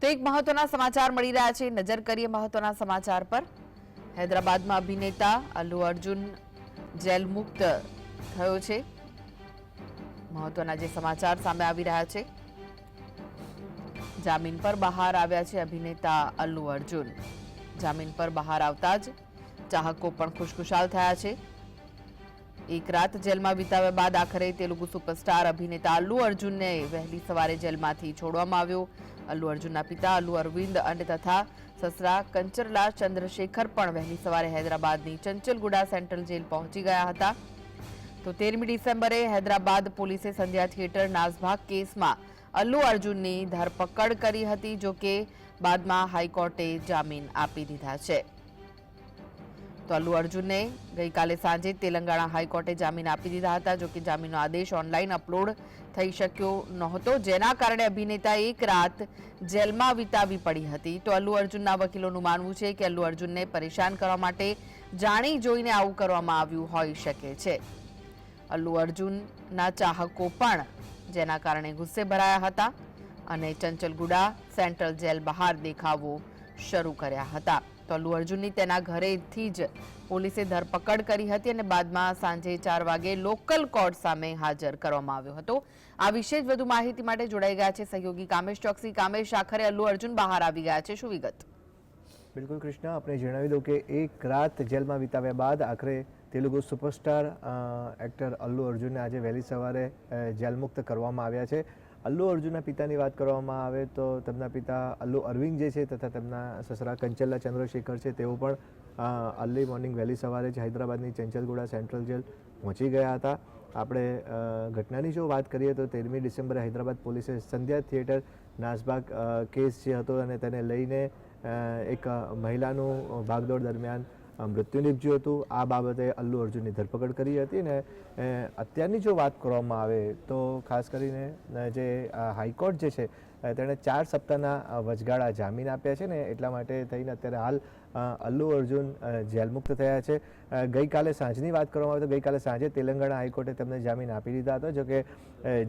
તો એક મહત્વના સમાચાર મળી રહ્યા છે, નજર કરીએ મહત્વના સમાચાર પર। હૈદરાબાદમાં અભિનેતા અલ્લુ અર્જુન જેલ મુક્ત થયો છે। મહત્વના જે સમાચાર સામે આવી રહ્યા છે, જામીન પર બહાર આવ્યા છે અભિનેતા અલ્લુ અર્જુન। જામીન પર બહાર આવતા જ ચાહકો પણ ખુશખુશાલ થયા છે। એક રાત જેલમાં વિતાવ્યા બાદ આખરે તેલુગુ સુપરસ્ટાર અભિનેતા અલ્લુ અર્જુનને વહેલી સવારે જેલમાંથી છોડવામાં આવ્યો। અલ્લુ અર્જુનના પિતા અલ્લુ અરવિંદ અને તથા સસરા કંચરલા ચંદ્રશેખર પણ વહેલી સવારે હૈદરાબાદની ચંચલગુડા સેન્ટ્રલ જેલ પહોંચી ગયા હતા। તો 13મી ડિસેમ્બરે હૈદરાબાદ પોલીસે સંધ્યા થિયેટર નાસભાગ કેસમાં અલ્લુ અર્જુનની ધરપકડ કરી હતી, જો કે બાદમાં હાઈકોર્ટે જામીન આપી દીધા છે। તો અલ્લુ અર્જુનને ગઈકાલે સાંજે તેલંગાણા હાઈકોર્ટે જામીન આપી દીધા હતા, જો કે જામીનનો આદેશ ઓનલાઈન અપલોડ થઈ શક્યો નહોતો, જેના કારણે અભિનેતાએ એક રાત જેલમાં વિતાવી પડી હતી। તો અલ્લુ અર્જુનના વકીલોનું માનવું છે કે અલ્લુ અર્જુનને પરેશાન કરવા માટે જાણી જોઈને આવું કરવામાં આવ્યું હોઈ શકે છે। અલ્લુ અર્જુનના ચાહકો પણ જેના કારણે ગુસ્સે ભરાયા હતા અને ચંચલગુડા સેન્ટ્રલ જેલ બહાર દેખાવો શરૂ કર્યા હતા। તો અલ્લુ અર્જુનની તેના ઘરેથી જ પોલીસે ધરપકડ કરી હતી અને બાદમાં સાંજે 4 વાગે લોકલ કોર્ટ સામે હાજર કરવામાં આવ્યો હતો। આ વિશે જ વધુ માહિતી માટે જોડાઈ ગયા છે સહયોગી કામેશ ચોકસી। કામેશ, આખરે અલ્લુ અર્જુન બહાર આવી ગયા છે, શું વિગત? બિલકુલ કૃષ્ણ, આપણે જણાવી દઉં કે એક રાત જેલમાં વિતાવ્યા બાદ આખરે તેલુગુ સુપરસ્ટાર એક્ટર અલ્લુ અર્જુનને આજે વહેલી સવારે જેલમુક્ત કરવામાં આવ્યા છે। અલ્લુ અર્જુનના પિતાની વાત કરવામાં આવે તો તેમના પિતા અલ્લુ અરવિંદ જે છે તથા તેમના સસરા કંચરલા ચંદ્રશેખર છે, તેઓ પણ અર્લી મોર્નિંગ વહેલી સવારે જ હૈદરાબાદની ચંચલગુડા સેન્ટ્રલ જેલ પહોંચી ગયા હતા। આપણે ઘટનાની જો વાત કરીએ તો 13મી ડિસેમ્બરે હૈદરાબાદ પોલીસે સંધ્યા થિયેટર નાસભાગ કેસ જે હતો અને તેને લઈને એક મહિલાનું ભાગદોડ દરમિયાન મૃત્યુ નીપજ્યું હતું। આ બાબતે અલ્લુ અર્જુનની ધરપકડ કરી હતી અને અત્યારની જો વાત કરવામાં આવે તો ખાસ કરીને જે હાઈકોર્ટ જે છે તેણે 4 સપ્તાહના વચગાળા જામીન આપ્યા છે ને, એટલા માટે થઈને અત્યારે હાલ અલ્લુ અર્જુન જેલમુક્ત થયા છે। ગઈકાલે સાંજની વાત કરવામાં આવે તો ગઈકાલે સાંજે તેલંગાણા હાઈકોર્ટે તેમને જામીન આપી દીધા હતા, જો કે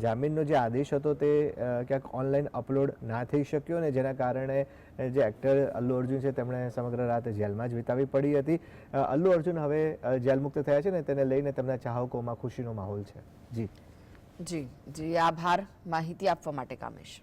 જામીનનો જે આદેશ હતો તે ક્યાંક ઓનલાઈન અપલોડ ના થઈ શક્યો ને જેના કારણે જે એક્ટર અલ્લુ અર્જુન છે તેમણે સમગ્ર રાત જેલમાં જ વિતાવી પડી હતી। અલ્લુ અર્જુન હવે જેલમુક્ત થયા છે ને તેને લઈને તેમના ચાહકોમાં ખુશીનો માહોલ છે। જી જી જી, આભાર માહિતી આપવા માટે કામેશ।